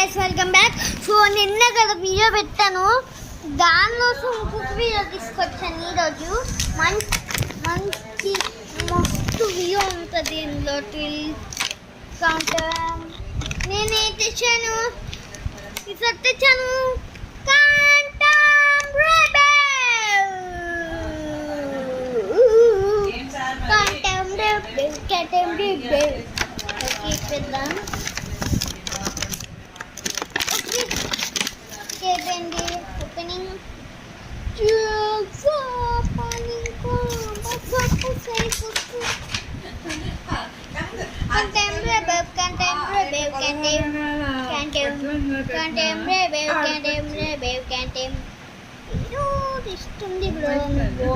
Guys welcome back. So నిన్న కదా video పెట్టాను, దానికోసం ఇంకొక వీడియో తీసుకొచ్చాను ఈరోజు. మంచి మస్తు వ్యూ ఉంటుంది ఇందులో. కౌంటర్ నేను తెచ్చాను, ఈసారి తెచ్చాను పెద్దాం. Opening ఇస్తుంది బ్రో.